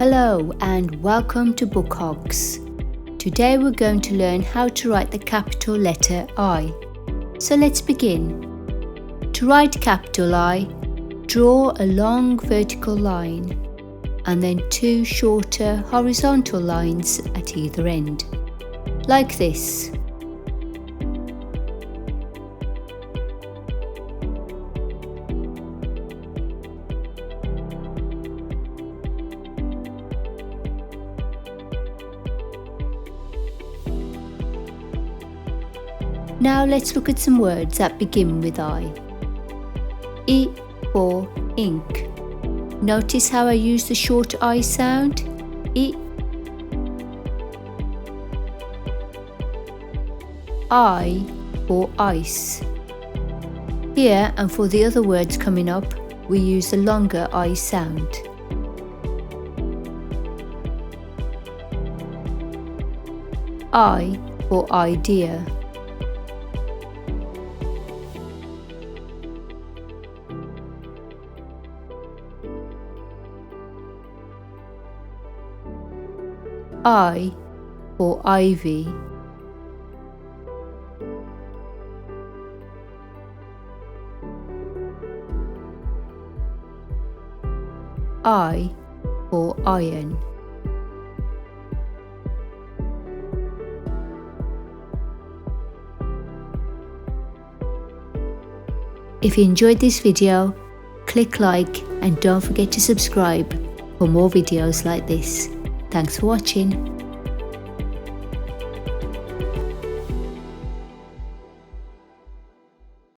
Hello and welcome to Book Hogs. Today we're going to learn how to write the capital letter I. So let's begin. To write capital I, draw a long vertical line and then two shorter horizontal lines at either end, like this. Now let's look at some words that begin with I. I for ink. Notice how I use the short I sound? I for ice. Here and for the other words coming up, we use the longer I sound. I for idea. I for ivy. I for iron. If you enjoyed this video, click like and don't forget to subscribe for more videos like this. Thanks for watching.